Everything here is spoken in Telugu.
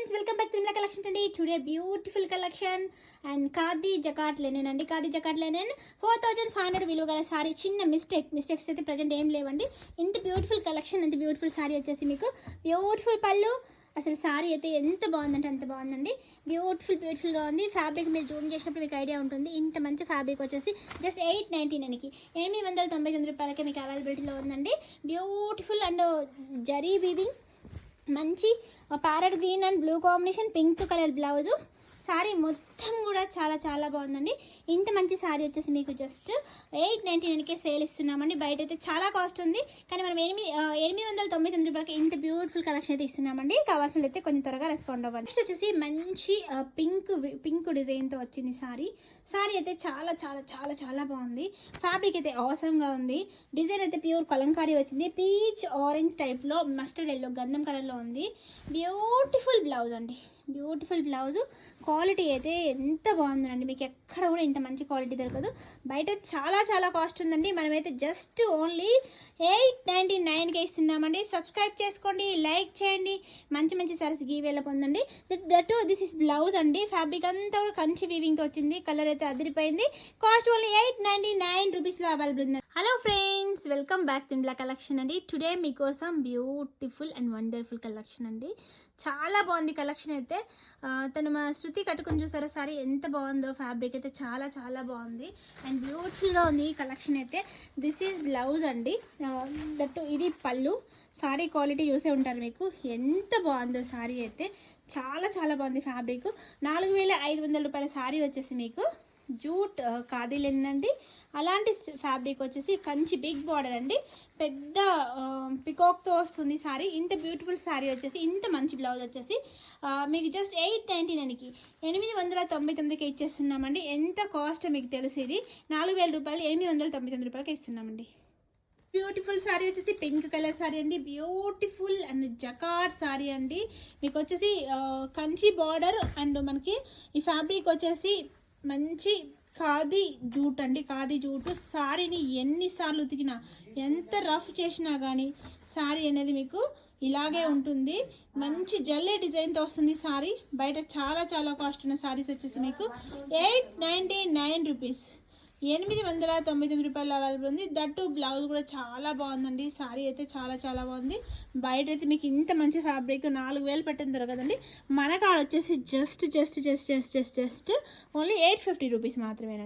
Friends, welcome back Tirumala collection అండి. Today beautiful collection and khadi jacquard linen అండి. ఖాదీ జకాట్ లెనిన్ 4500 విలువ గల సారీ. చిన్న మిస్టేక్స్ అయితే ప్రజెంట్ ఏం లేవండి. ఇంత బ్యూటిఫుల్ కలెక్షన్, ఇంత బ్యూటిఫుల్ సారీ వచ్చేసి మీకు బ్యూటిఫుల్ పళ్ళు. అసలు సారీ అయితే ఎంత బాగుందంటే అంత బాగుందండి. బ్యూటిఫుల్గా ఉంది. ఫ్యాబ్రిక్ మీరు జూమ్ చేసినప్పుడు మీకు ఐడియా ఉంటుంది. ఇంత మంచి ఫ్యాబ్రిక్ వచ్చేసి జస్ట్ 899కి 899 రూపాయలకే మీకు అవైలబిలిటీలో ఉందండి. బ్యూటిఫుల్ అండ్ జరీ వీవింగ్, మంచి parrot green and blue combination, pink colour blouse. Sorry మొత్తం కూడా చాలా చాలా బాగుందండి. ఇంత మంచి సారీ వచ్చేసి మీకు జస్ట్ 899కే సేల్ ఇస్తున్నామండి. బయట అయితే చాలా కాస్ట్ ఉంది, కానీ మనం 899 రూపాయలకి ఇంత బ్యూటిఫుల్ కలెక్షన్ అయితే ఇస్తున్నామండి. కావాల్సిన అయితే కొంచెం త్వరగా రెస్పాండ్ అవ్వండి. నెక్స్ట్ వచ్చేసి మంచి పింక్ డిజైన్తో వచ్చింది సారీ అయితే చాలా చాలా చాలా చాలా బాగుంది. ఫ్యాబ్రిక్ అయితే అవసరంగా ఉంది. డిజైన్ అయితే ప్యూర్ కలంకారీ వచ్చింది. పీచ్ ఆరెంజ్ టైప్లో, మస్టర్డ్ ఎల్లో, గంధం కలర్లో ఉంది. బ్యూటిఫుల్ బ్లౌజ్ అండి. Beautiful blouse. క్వాలిటీ అయితే ఎంత బాగుందండి. మీకు ఎక్కడ కూడా ఇంత మంచి క్వాలిటీ దొరకదు. బయట చాలా చాలా కాస్ట్ ఉందండి. మనమైతే జస్ట్ ఓన్లీ 899కే ఇస్తున్నామండి. సబ్స్క్రైబ్ చేసుకోండి, లైక్ చేయండి, మంచి మంచి సారీస్ గీవేలా పొందండి. దిస్ ఇస్ బ్లౌజ్ అండి. ఫ్యాబ్రిక్ అంతా కూడా కంచి వీవింగ్తో వచ్చింది. కలర్ అయితే అదిరిపోయింది. కాస్ట్ ఓన్లీ 899 రూపీస్లో అవైలబుల్ ఉంది. Hello friends, welcome back Tirumala collection అండి. టుడే మీకోసం బ్యూటిఫుల్ అండ్ వండర్ఫుల్ కలెక్షన్ అండి. చాలా బాగుంది కలెక్షన్ అయితే. తను మా శృతి కట్టుకుని చూసారా సారీ ఎంత బాగుందో. ఫ్యాబ్రిక్ అయితే చాలా చాలా బాగుంది అండ్ బ్యూటిఫుల్గా ఉంది ఈ కలెక్షన్ అయితే. దిస్ ఈజ్ బ్లౌజ్ అండి. దట్టు ఇది పళ్ళు. సారీ క్వాలిటీ చూసే ఉంటారు మీకు ఎంత బాగుందో. సారీ అయితే చాలా చాలా బాగుంది. ఫ్యాబ్రిక్ 4500 రూపాయల సారీ వచ్చేసి మీకు జూట్ ఖాదీ లెనిన్ అండి. అలాంటి ఫ్యాబ్రిక్ వచ్చేసి కంచి బిగ్ బార్డర్ అండి. పెద్ద పికాక్తో వస్తుంది సారీ. ఇంత బ్యూటిఫుల్ సారీ వచ్చేసి ఇంత మంచి బ్లౌజ్ వచ్చేసి మీకు జస్ట్ 899కి 899కి ఇచ్చేస్తున్నామండి. ఎంత కాస్ట్ మీకు తెలుసు. ఇది 4000 రూపాయలు 899 రూపాయలకి ఇస్తున్నామండి. బ్యూటిఫుల్ సారీ వచ్చేసి పింక్ కలర్ సారీ అండి. బ్యూటిఫుల్ అండ్ జకాట్ సారీ అండి. మీకు వచ్చేసి కంచి బార్డర్ అండ్ మనకి ఈ ఫ్యాబ్రిక్ వచ్చేసి మంచి ఖాదీ జూట్ అండి. ఖాదీ జూట్. సారీని ఎన్నిసార్లు ఉతికినా, ఎంత రఫ్ చేసినా కానీ సారీ అనేది మీకు ఇలాగే ఉంటుంది. మంచి జల్లే డిజైన్తో వస్తుంది సారీ. బయట చాలా చాలా కాస్ట్ ఉన్న సారీస్ వచ్చేసి మీకు 899 రూపీస్ 899 రూపాయలు అవైలబుల్ ఉంది. దట్టు బ్లౌజ్ కూడా చాలా బాగుందండి. సారీ అయితే చాలా చాలా బాగుంది. బయట అయితే మీకు ఇంత మంచి ఫ్యాబ్రిక్ 4000 పెట్టిన దొరకదండి. మన కాడ వచ్చేసి జస్ట్ ఓన్లీ 850 రూపీస్ మాత్రమేనండి.